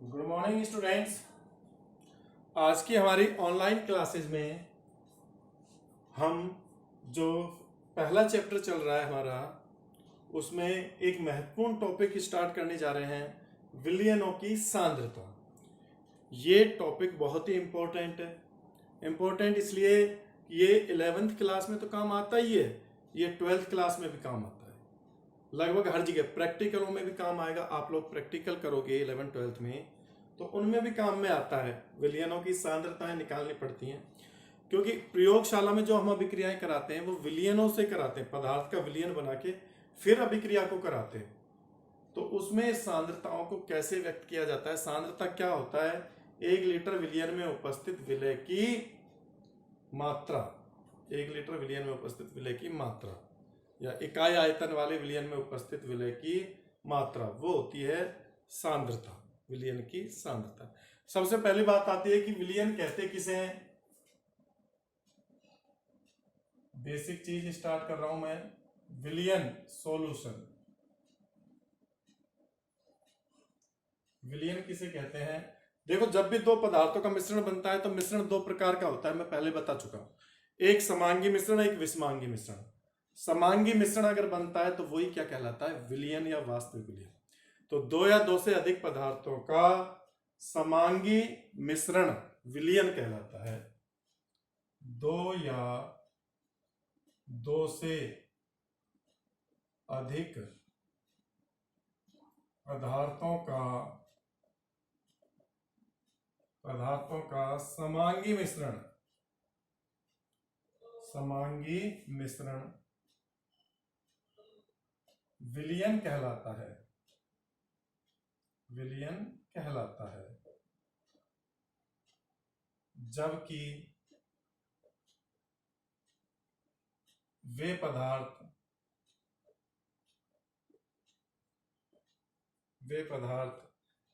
Good morning students. आज की हमारी ऑनलाइन क्लासेस में हम जो पहला चैप्टर चल रहा है हमारा, उसमें एक महत्वपूर्ण टॉपिक स्टार्ट करने जा रहे हैं, विलयनों की सांद्रता। ये टॉपिक बहुत ही इम्पोर्टेंट है। इम्पोर्टेंट इसलिए ये 11th क्लास में तो काम आता ही है, ये 12th क्लास में भी काम आता है। लगभग हर जगह प्रैक्टिकलों में भी काम आएगा। आप लोग प्रैक्टिकल करोगे 11th 12th में तो उनमें भी काम में आता है। विलयनों की सांद्रताएं निकालनी पड़ती हैं, क्योंकि प्रयोगशाला में जो हम अभिक्रियाएं कराते हैं वो विलयनों से कराते हैं। पदार्थ का विलयन बना के फिर अभिक्रिया को कराते हैं। तो उसमें सांद्रताओं को कैसे व्यक्त किया जाता है, सांद्रता क्या होता है, 1 लीटर विलयन में उपस्थित विलय की मात्रा, 1 लीटर विलयन में उपस्थित विलय की मात्रा या इकाई आयतन वाले विलयन में उपस्थित विलय की मात्रा, वो होती है सांद्रता, विलयन की सांद्रता। सबसे पहली बात आती है कि विलयन कहते किसे हैं। बेसिक चीज स्टार्ट कर रहा हूं मैं, विलयन सॉल्यूशन। विलयन किसे कहते हैं? देखो, जब भी दो पदार्थों का मिश्रण बनता है तो मिश्रण दो प्रकार का होता है, मैं पहले बता चुका हूं। एक समांगी मिश्रण, एक विषमांगी मिश्रण। समांगी मिश्रण अगर बनता है तो वही क्या कहलाता है, विलयन या वास्तविक विलयन। तो दो या दो से अधिक पदार्थों का समांगी मिश्रण विलयन कहलाता है। दो या दो से अधिक पदार्थों का समांगी मिश्रण विलयन कहलाता है, विलयन कहलाता है। जबकि वे पदार्थ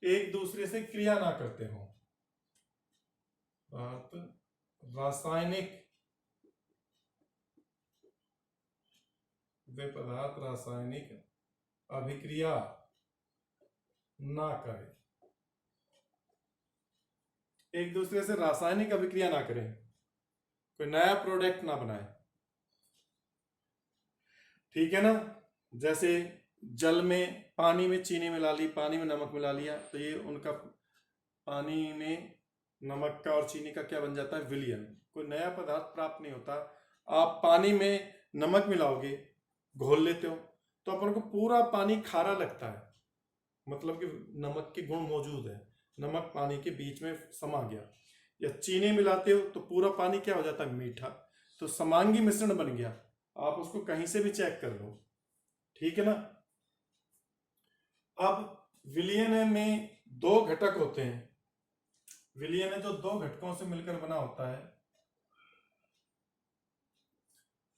एक दूसरे से क्रिया ना करते हों, वे पदार्थ रासायनिक अभिक्रिया ना करें, एक दूसरे से रासायनिक अभिक्रिया ना करें, कोई नया प्रोडक्ट ना बनाए। ठीक है ना? जैसे जल में, पानी में चीनी मिला ली, पानी में नमक मिला लिया, तो ये उनका पानी में नमक का और चीनी का क्या बन जाता है, विलयन। कोई नया पदार्थ प्राप्त नहीं होता। आप पानी में नमक मिलाओगे, घोल लेते हो, तो अपन को पूरा पानी खारा लगता है, मतलब कि नमक के गुण मौजूद है, नमक पानी के बीच में समा गया। या चीनी मिलाते हो तो पूरा पानी क्या हो जाता है, मीठा। तो समांगी मिश्रण बन गया, आप उसको कहीं से भी चेक कर लो। ठीक है ना? अब विलयन में दो घटक होते हैं। विलयन जो दो घटकों से मिलकर बना होता है,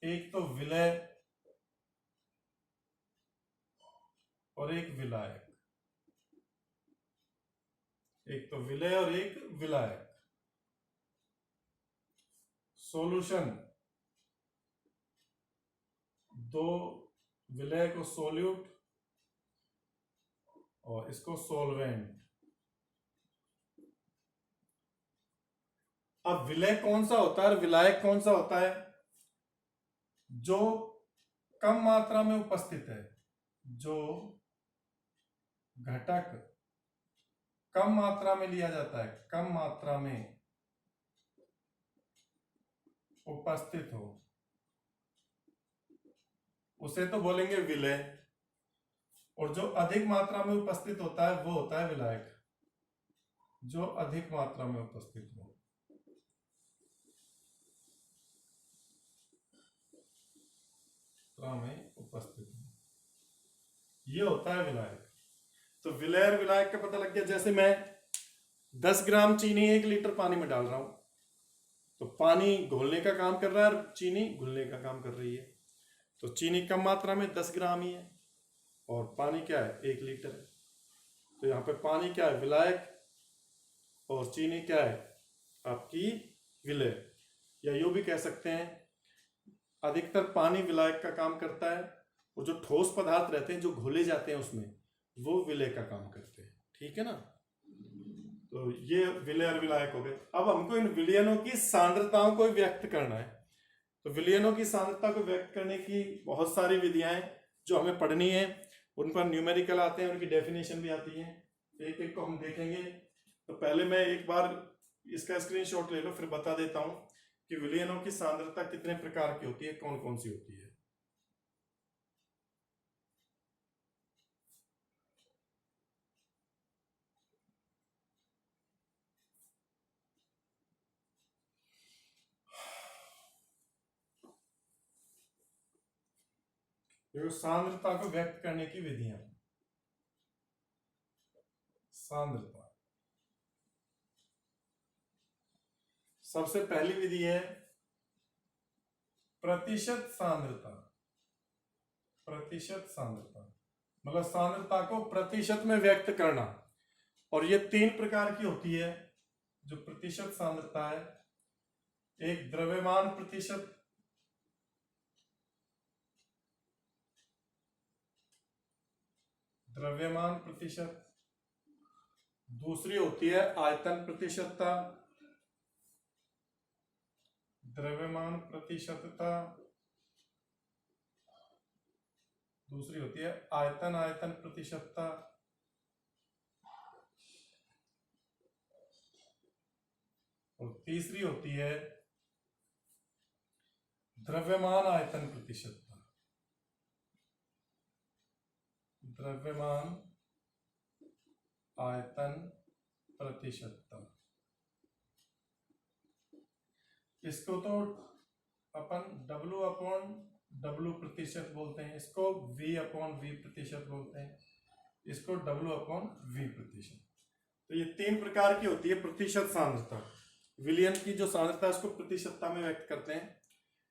एक तो विलय और एक विलायक। एक तो विलय और एक विलायक। सॉल्यूशन, दो विलय को सोल्यूट और इसको सॉल्वेंट। अब विलय कौन सा होता है और विलायक कौन सा होता है? जो कम मात्रा में उपस्थित है, जो घटक कम मात्रा में लिया जाता है, कम मात्रा में उपस्थित हो, उसे तो बोलेंगे विलय। और जो अधिक मात्रा में उपस्थित होता है वो होता है विलायक, जो अधिक मात्रा में उपस्थित हो। में उपस्थित हो, ये होता है विलायक। तो विलय और विलायक का पता लग गया। जैसे मैं 10 ग्राम चीनी 1 लीटर पानी में डाल रहा हूं, तो पानी घोलने का काम कर रहा है और चीनी घुलने का काम कर रही है। तो चीनी कम मात्रा में 10 ग्राम ही है और पानी क्या है, 1 लीटर है। तो यहाँ पे पानी क्या है, विलायक, और चीनी क्या है, आपकी विलय। या यूं भी कह सकते हैं, अधिकतर पानी विलायक का काम करता है और जो ठोस पदार्थ रहते हैं जो घोले जाते हैं उसमें, वो विलय का काम करते हैं। ठीक है ना? तो ये विलय और विलायक हो गए। अब हमको इन विलयनों की सांद्रताओं को व्यक्त करना है। तो विलयनों की सांद्रता को व्यक्त करने की बहुत सारी विधियां हैं जो हमें पढ़नी है। उन पर न्यूमेरिकल आते हैं, उनकी डेफिनेशन भी आती है। एक एक को हम देखेंगे। तो पहले मैं एक बार इसका स्क्रीनशॉट ले लो, फिर बता देता हूं कि विलयनों की सांद्रता कितने प्रकार की होती है, कौन कौन सी होती है। देखो, सांद्रता को व्यक्त करने की विधियां। सांद्रता, सबसे पहली विधि है प्रतिशत सांद्रता। प्रतिशत सांद्रता मतलब सांद्रता को प्रतिशत में व्यक्त करना। और ये 3 प्रकार की होती है जो प्रतिशत सांद्रता है। एक द्रव्यमान प्रतिशत, द्रव्यमान प्रतिशत। दूसरी होती है आयतन प्रतिशतता, द्रव्यमान प्रतिशतता। दूसरी होती है आयतन आयतन प्रतिशतता। और तीसरी होती है द्रव्यमान आयतन प्रतिशतता। द्रव्यमान आयतन प्रतिशतता। इसको तो अपन W/W प्रतिशत बोलते हैं, इसको V/V प्रतिशत बोलते हैं, इसको W/V प्रतिशत। तो ये 3 प्रकार की होती है प्रतिशत सांद्रता। विलयन की जो सांद्रता है उसको प्रतिशतता में व्यक्त करते हैं।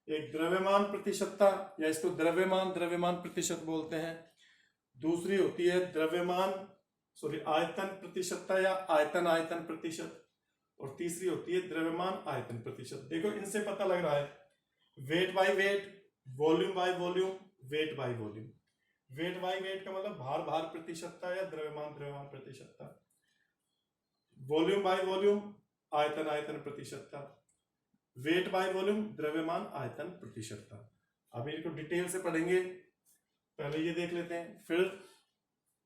एक द्रव्यमान प्रतिशतता, या इसको द्रव्यमान द्रव्यमान प्रतिशत बोलते हैं। दूसरी होती है आयतन प्रतिशतता या आयतन आयतन प्रतिशत। और तीसरी होती है द्रव्यमान आयतन प्रतिशत। देखो, इनसे पता लग रहा है weight by weight, volume by volume, weight by volume. Weight by weight का मतलब भार भार प्रतिशतता या द्रव्यमान द्रव्यमान प्रतिशतता। वॉल्यूम बाय वॉल्यूम, आयतन आयतन प्रतिशतता। वेट बाय वॉल्यूम, द्रव्यमान आयतन प्रतिशतता। अभी इनको डिटेल से पढ़ेंगे, पहले ये देख लेते हैं। फिर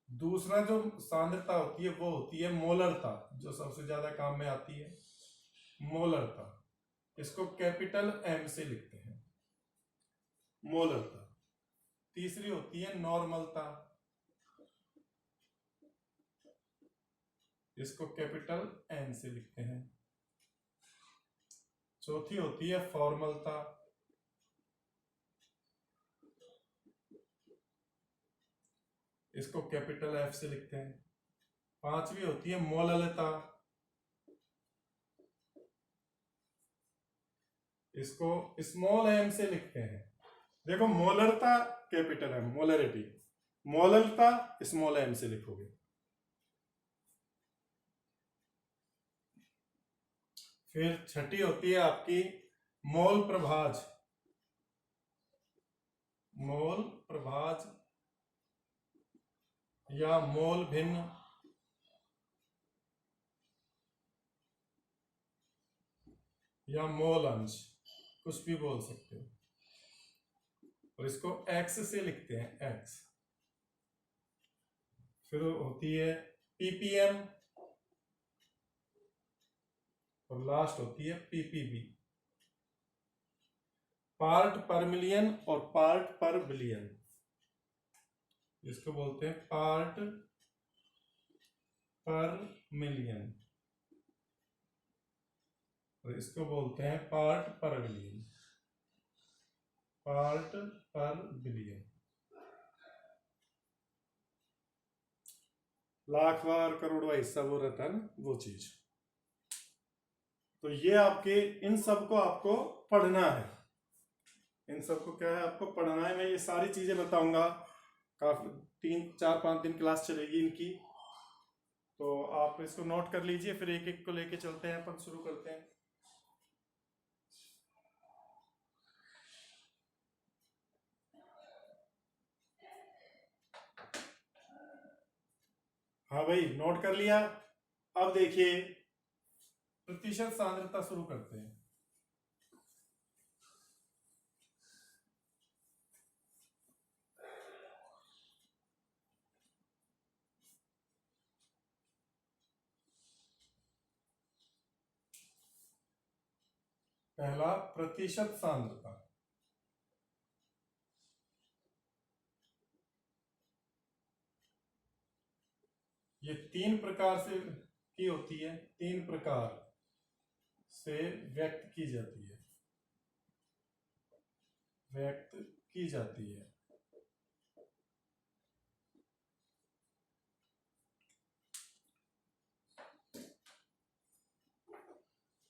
दूसरा जो सांद्रता होती है वो होती है मोलरता, जो सबसे ज्यादा काम में आती है। मोलरता, इसको कैपिटल M से लिखते हैं, मोलरता। तीसरी होती है नॉर्मलता, इसको कैपिटल N से लिखते हैं। चौथी होती है फॉर्मलता, इसको कैपिटल F से लिखते हैं। पांचवी होती है मोललता, इसको स्मॉल m से लिखते हैं। देखो, मोलरता कैपिटल M, मोलरिटी। मोललता स्मॉल m से लिखोगे। फिर छठी होती है आपकी मोल प्रभाज। मोल प्रभाज या मोल भिन्न, या मोल अंश, कुछ भी बोल सकते हो। और इसको x से लिखते हैं, x। फिर होती है ppm, और लास्ट होती है ppb, पार्ट पर मिलियन और पार्ट पर बिलियन। इसको बोलते हैं पार्ट पर मिलियन, और इसको बोलते हैं part per billion. Part per billion, लाखवार करोड़वां हिस्सा वो रहता है ना, वो चीज। तो ये आपके इन सबको आपको पढ़ना है। इन सबको क्या है, आपको पढ़ना है। मैं ये सारी चीजें बताऊंगा। काफी 3-4-5 दिन क्लास चलेगी इनकी, तो आप इसको नोट कर लीजिए। फिर एक एक को लेके चलते हैं, अपन शुरू करते हैं। हाँ भाई, नोट कर लिया। अब देखिए प्रतिशत सांद्रता शुरू करते हैं। पहला प्रतिशत सांद्रता, ये तीन प्रकार से की होती है, तीन प्रकार से व्यक्त की जाती है, व्यक्त की जाती है।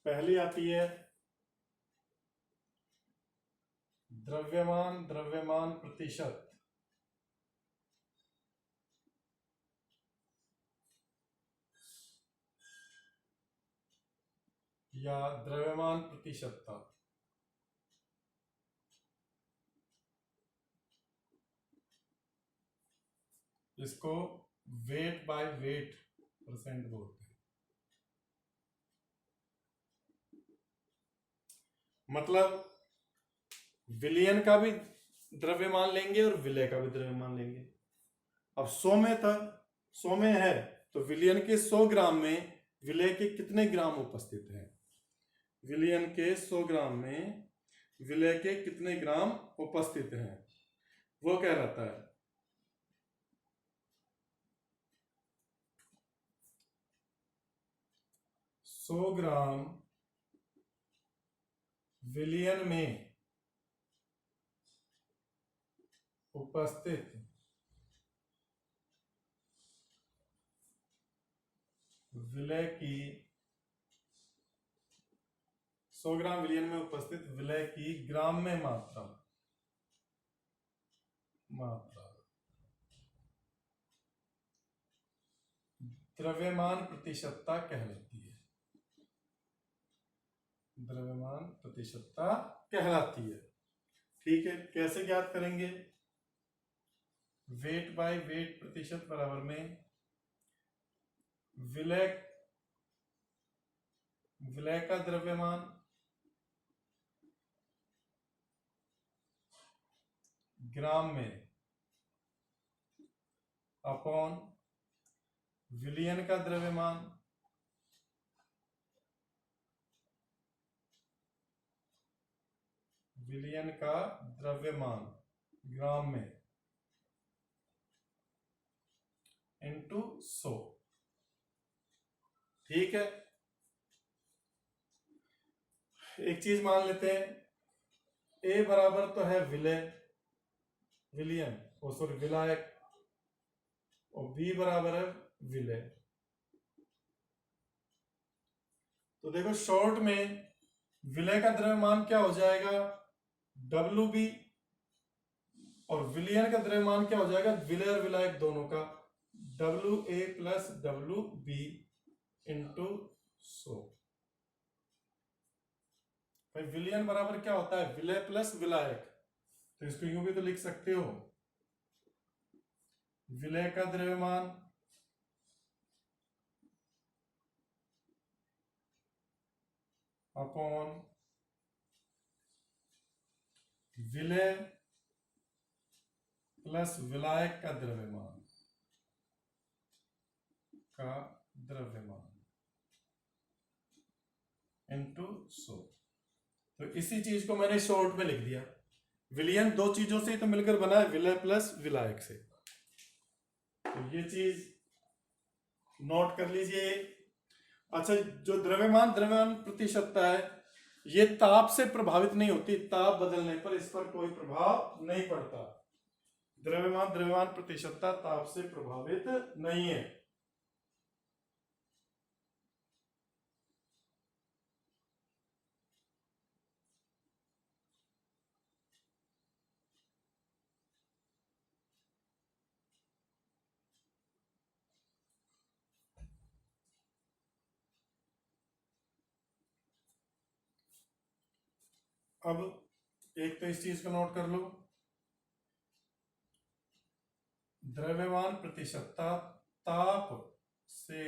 पहली आती है द्रव्यमान द्रव्यमान प्रतिशत, या द्रव्यमान प्रतिशतता। इसको वेट बाय वेट परसेंट बोलते हैं। मतलब विलयन का भी द्रव्यमान लेंगे और विलय का भी द्रव्यमान लेंगे। अब 100 में था, 100 में है तो विलयन के 100 ग्राम में विलय के कितने ग्राम उपस्थित हैं? विलयन के 100 ग्राम में विलय के कितने ग्राम उपस्थित हैं, वो क्या रहता है? 100 ग्राम विलयन में उपस्थित विलय की 100 ग्राम विलयन में उपस्थित विलय की ग्राम में मात्रा, द्रव्यमान प्रतिशतता कहलाती है। द्रव्यमान प्रतिशतता कहलाती है। ठीक है, कैसे ज्ञात करेंगे? वेट बाय वेट प्रतिशत बराबर में विलय, विलय का द्रव्यमान ग्राम में अपॉन विलयन का द्रव्यमान विलयन का द्रव्यमान ग्राम में इनटू 100। ठीक है, एक चीज मान लेते हैं, ए बराबर तो है विलय, विलयन और सॉरी विलायक, और बी बराबर है विलय। तो देखो शॉर्ट में विलय का द्रव्यमान क्या हो जाएगा? WB, और विलयन का द्रव्यमान क्या हो जाएगा? विलय और विलायक दोनों का WA प्लस WB इंटू 100। भाई विलयन बराबर क्या होता है? विलय प्लस विलायक। तो इसको यूं भी तो लिख सकते हो, विलय का द्रव्यमान अपॉन विलय प्लस विलायक का द्रव्यमान इनटू 100। तो इसी चीज को मैंने शॉर्ट में लिख दिया। विलयन दो चीजों से ही तो मिलकर बना है, विलय प्लस विलायक से। तो ये चीज नोट कर लीजिए। अच्छा, जो द्रव्यमान द्रव्यमान प्रतिशतता है, ये ताप से प्रभावित नहीं होती, ताप बदलने पर इस पर कोई प्रभाव नहीं पड़ता। द्रव्यमान द्रव्यमान प्रतिशतता ताप से प्रभावित नहीं है। अब एक तो इस चीज को नोट कर लो, द्रव्यमान प्रतिशतता ताप से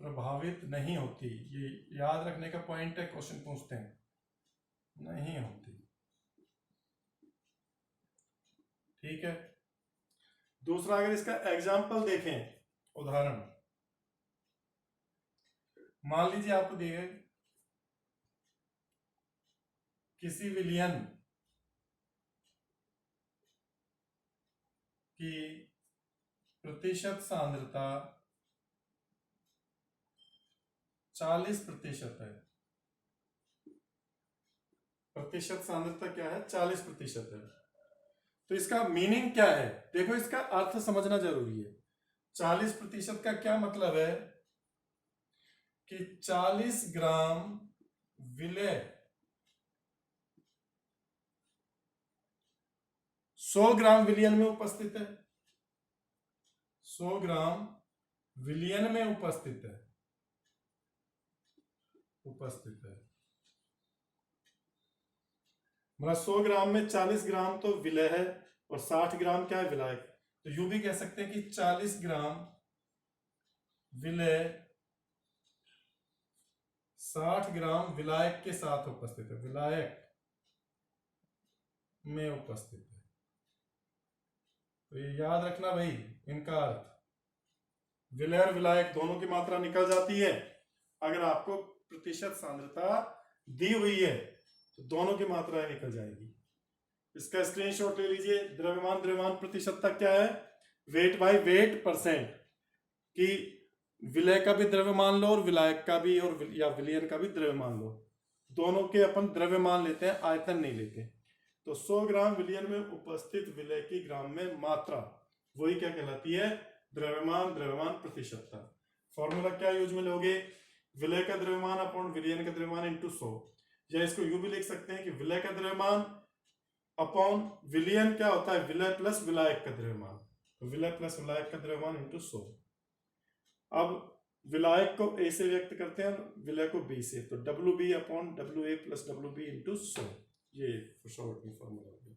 प्रभावित नहीं होती। ये याद रखने का पॉइंट है, क्वेश्चन पूछते हैं, नहीं होती। ठीक है। दूसरा, अगर इसका एग्जाम्पल देखें, उदाहरण मान लीजिए आपको दिए किसी विलयन की प्रतिशत सांद्रता 40% है। प्रतिशत सांद्रता क्या है? 40% है। तो इसका मीनिंग क्या है? देखो, इसका अर्थ समझना जरूरी है। 40% का क्या मतलब है कि 40 ग्राम विलय 100 ग्राम विलयन में उपस्थित है। 100 ग्राम विलयन में उपस्थित है। मतलब 100 ग्राम में 40 ग्राम तो विलय है और 60 ग्राम क्या है? विलायक। तो यूं भी कह सकते हैं कि 40 ग्राम विलय 60 ग्राम विलायक के साथ उपस्थित है। विलायक में उपस्थित है। तो ये याद रखना भाई, इनका अर्थ विलय और विलायक दोनों की मात्रा निकल जाती है। अगर आपको प्रतिशत सांद्रता दी हुई है तो दोनों की मात्रा निकल जाएगी। इसका स्क्रीनशॉट ले लीजिए। द्रव्यमान द्रव्यमान प्रतिशतता क्या है? Weight by weight percent. कि विलय का भी द्रव्यमान लो और विलायक का भी, और या विलयन का भी द्रव्यमान लो। दोनों के अपन द्रव्यमान लेते हैं, आयतन नहीं लेते। तो 100 ग्राम विलयन में उपस्थित विलय की ग्राम में मात्रा, वही क्या कहलाती है? द्रव्यमान द्रव्यमान प्रतिशतता। फॉर्मूला क्या यूज में लोगे? विलय का द्रव्यमान अपॉन विलयन का द्रव्यमान इंटू 100। या इसको यूं भी लिख सकते हैं कि विलय का द्रव्यमान अपॉन विलयन क्या होता है? विलय प्लस विलायक का द्रव्यमान। तो विलय प्लस विलायक का द्रव्यमान इंटू 100। अब विलायक को ए से व्यक्त करते हैं, विलय को बी से। तो W B upon W A plus W B into 100। ये शॉर्ट में फॉर्मूला हो गया।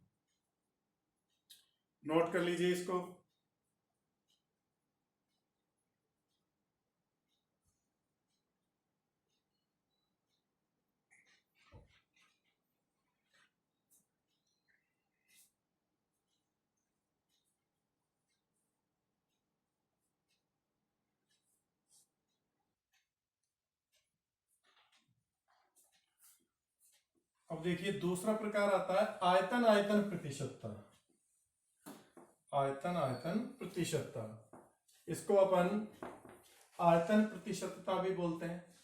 नोट कर लीजिए इसको। अब देखिए, दूसरा प्रकार आता है आयतन आयतन प्रतिशतता। आयतन आयतन प्रतिशतता, इसको अपन आयतन प्रतिशतता भी बोलते हैं।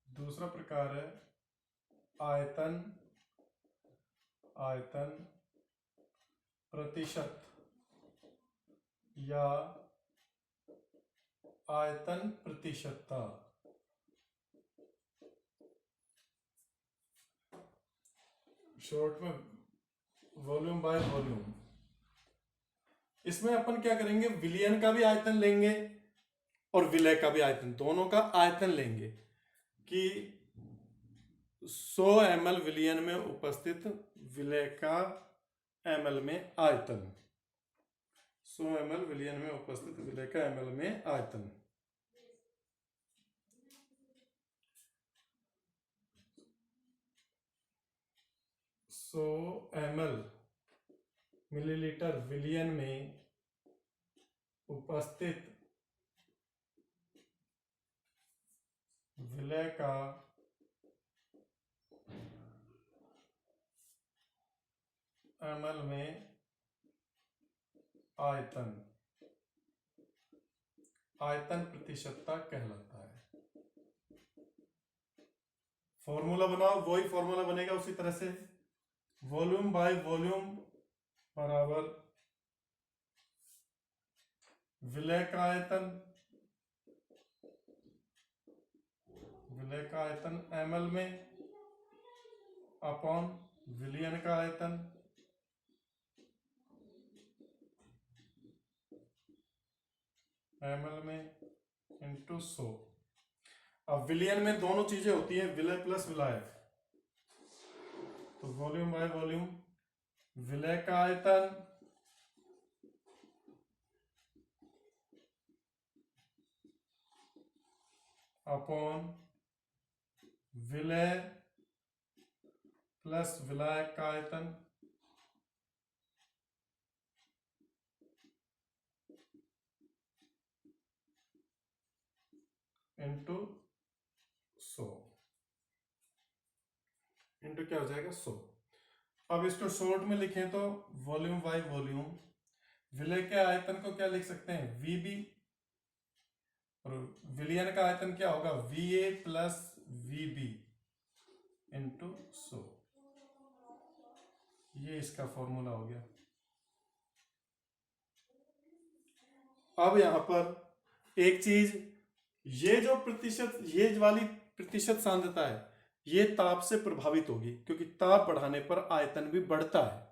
दूसरा प्रकार है आयतन आयतन प्रतिशत या आयतन प्रतिशतता। शॉर्ट में वॉल्यूम बाय वॉल्यूम। इसमें अपन क्या करेंगे? विलयन का भी आयतन लेंगे और विलय का भी आयतन, दोनों का आयतन लेंगे। कि 100 ml विलयन में उपस्थित विलय का ml में आयतन। 100 ml विलयन में उपस्थित विलय का ml में आयतन। सौ ml मिलीलीटर विलयन में उपस्थित विलय का ml में आयतन, आयतन प्रतिशतता कहलाता है। फॉर्मूला बनाओ, वही फॉर्मूला बनेगा उसी तरह से। वॉल्यूम बाय वॉल्यूम बराबर विलय का आयतन, विलय का आयतन ml में अपॉन विलयन का आयतन ml में इंटू 100। अब विलयन में दोनों चीजें होती हैं, विलय प्लस विलायक। तो वॉल्यूम बाय वॉल्यूम विलय का आयतन अपॉन विलय प्लस विलायक का आयतन इंटू 100 इंटू क्या हो जाएगा 100। अब इसको शॉर्ट में लिखें तो वॉल्यूम बाई वॉल्यूम, विलय के आयतन को क्या लिख सकते हैं वीबी, और विलयन का आयतन क्या होगा वीए प्लस वीबी इंटू 100। ये इसका फॉर्मूला हो गया। अब यहां पर एक चीज, ये जो प्रतिशत, ये वाली प्रतिशत सांद्रता है, ये ताप से प्रभावित होगी, क्योंकि ताप बढ़ाने पर आयतन भी बढ़ता है।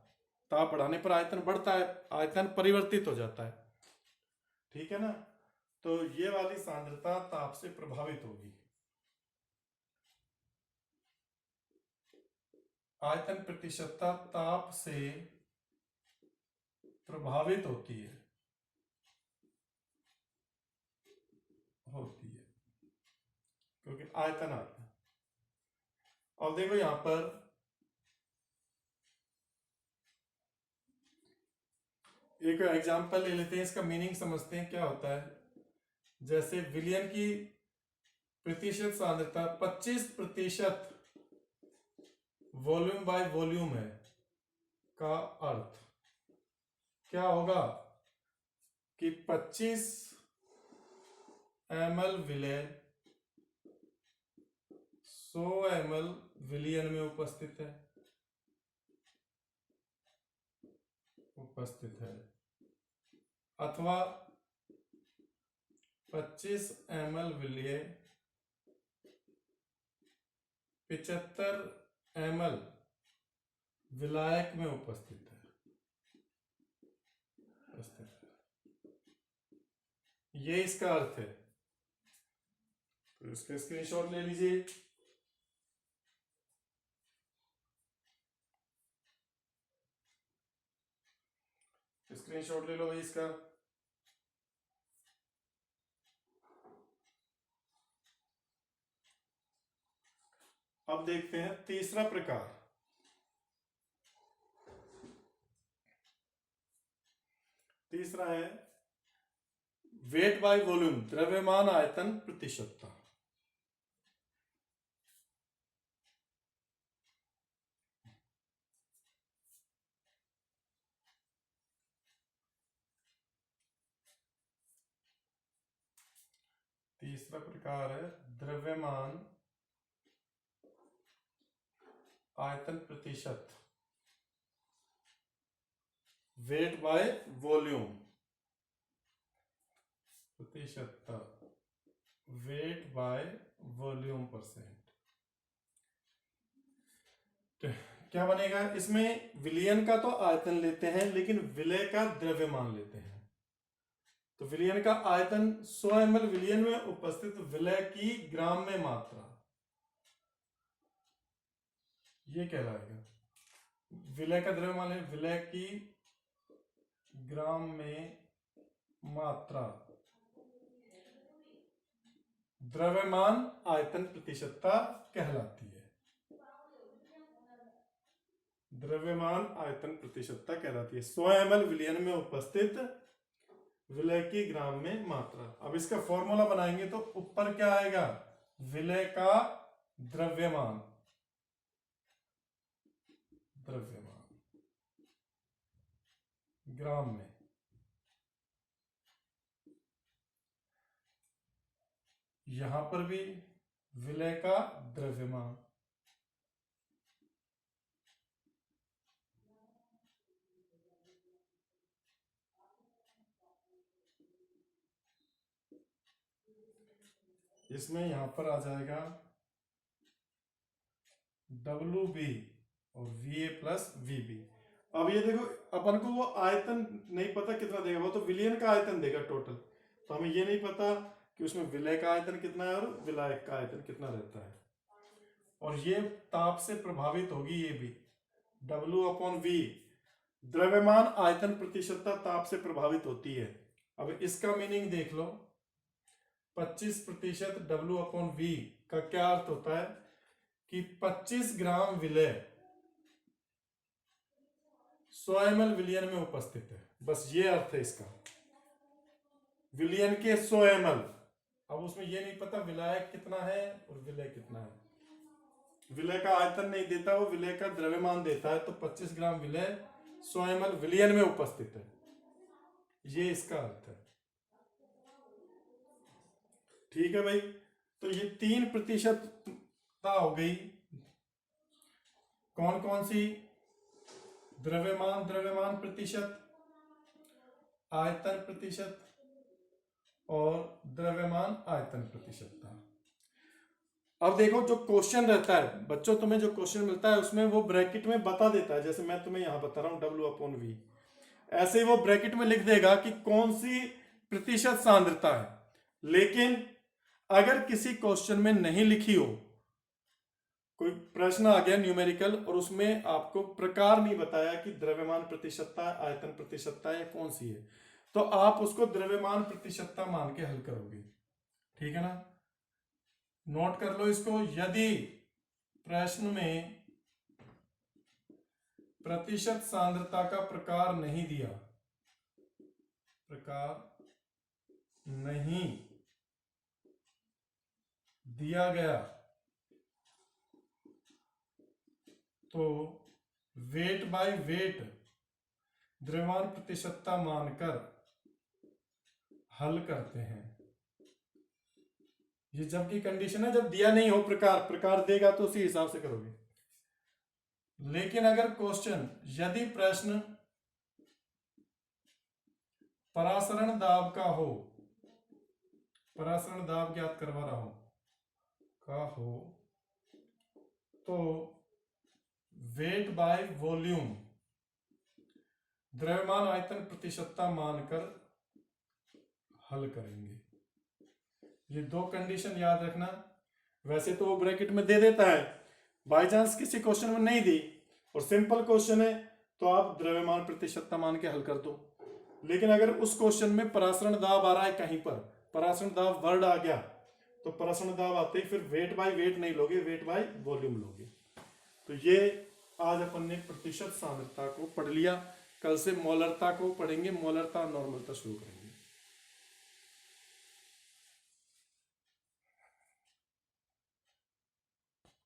ताप बढ़ाने पर आयतन बढ़ता है, आयतन परिवर्तित हो जाता है, ठीक है ना। तो ये वाली सांद्रता ताप से प्रभावित होगी। आयतन प्रतिशतता ताप से प्रभावित होती है क्योंकि आयतन आ गया। अब देखो यहां पर एक एग्जांपल ले लेते हैं, इसका मीनिंग समझते हैं क्या होता है। जैसे विलयन की प्रतिशत सांद्रता 25% वॉल्यूम बाय वॉल्यूम है, का अर्थ क्या होगा कि 25 ml विलय 100 ml विलयन में उपस्थित है, अथवा 25 ml विलय 75 ml विलायक में उपस्थित है। ये इसका अर्थ है। तो इसका स्क्रीनशॉट ले लीजिए। स्क्रीनशॉट ले लो भाई इसका। अब देखते हैं तीसरा प्रकार। तीसरा है वेट बाय वॉल्यूम, द्रव्यमान आयतन प्रतिशतता। तीसरा प्रकार है द्रव्यमान आयतन प्रतिशत, वेट बाय वॉल्यूम प्रतिशतता, वेट बाय वॉल्यूम परसेंट। क्या बनेगा इसमें, विलयन का तो आयतन लेते हैं लेकिन विलय का द्रव्यमान लेते हैं। तो विलयन का आयतन 100 ml विलयन में उपस्थित विलय की ग्राम में मात्रा, ये कहलाएगा। विलय का द्रव्यमान है विलय की ग्राम में मात्रा, द्रव्यमान आयतन प्रतिशतता कहलाती है। द्रव्यमान आयतन प्रतिशतता कहलाती है 100 ml विलयन में उपस्थित विलय की ग्राम में मात्रा। अब इसका फॉर्मूला बनाएंगे तो ऊपर क्या आएगा, विलय का द्रव्यमान, ग्राम में, यहां पर भी विलय का द्रव्यमान, इसमें यहां पर आ जाएगा WB और VA प्लस VB। अब ये देखो अपन को वो आयतन नहीं पता कितना देगा, वो तो विलयन का आयतन देगा टोटल, तो हमें ये नहीं पता कि उसमें विलय का आयतन कितना है और विलायक का आयतन कितना रहता है। और ये ताप से प्रभावित होगी, ये भी W/V, द्रव्यमान आयतन प्रतिशतता ताप से प्रभावित होती है। अब इसका मीनिंग देख लो, 25% W/V का क्या अर्थ होता है कि 25 ग्राम विलय 100 ml विलयन में उपस्थित है। बस ये अर्थ है इसका, विलयन के 100 ml। अब उसमें ये नहीं पता विलायक कितना है और विलय कितना है। विलय का आयतन नहीं देता, वो विलय का द्रव्यमान देता है। तो 25 ग्राम विलय 100 ml विलयन में उपस्थित है, ये इसका अर्थ है। ठीक है भाई, तो ये 3% हो गई। कौन कौन सी? द्रव्यमान प्रतिशत, आयतन प्रतिशत और द्रव्यमान आयतन प्रतिशतता। अब देखो, जो क्वेश्चन रहता है बच्चों, तुम्हें जो क्वेश्चन मिलता है उसमें वो ब्रैकेट में बता देता है। जैसे मैं तुम्हें यहां बता रहा हूं W/V, ऐसे ही वो ब्रैकेट में लिख देगा कि कौन सी प्रतिशत सांद्रता है। लेकिन अगर किसी क्वेश्चन में नहीं लिखी हो, कोई प्रश्न आ गया न्यूमेरिकल और उसमें आपको प्रकार नहीं बताया कि द्रव्यमान प्रतिशतता, आयतन प्रतिशतता या कौन सी है, तो आप उसको द्रव्यमान प्रतिशतता मान के हल करोगे। ठीक है ना, नोट कर लो इसको। यदि प्रश्न में प्रतिशत सांद्रता का प्रकार नहीं दिया, प्रकार नहीं दिया गया, तो वेट बाय वेट द्रव्यमान प्रतिशतता मानकर हल करते हैं। ये जब की कंडीशन है जब दिया नहीं हो प्रकार देगा तो उसी हिसाब से करोगे। लेकिन अगर क्वेश्चन, यदि प्रश्न परासरण दाब का हो, परासरण दाब ज्ञात करवा रहा हूं का हो, तो वेट बाय वॉल्यूम द्रव्यमान आयतन प्रतिशतता मानकर हल करेंगे। ये दो कंडीशन याद रखना। वैसे तो वो ब्रैकेट में दे देता है, बाय चांस किसी क्वेश्चन में नहीं दी और सिंपल क्वेश्चन है तो आप द्रव्यमान प्रतिशतता मान के हल कर दो। लेकिन अगर उस क्वेश्चन में परासरण दाब आ रहा है, कहीं पर परासरण दाब वर्ड आ गया, तो परासरण दाब आते ही फिर वेट बाय वेट नहीं लोगे, वेट बाय वॉल्यूम लोगे। तो ये आज अपन ने प्रतिशत सांद्रता को पढ़ लिया। कल से मोलरता को पढ़ेंगे, मोलरता और नॉर्मलता शुरू करेंगे।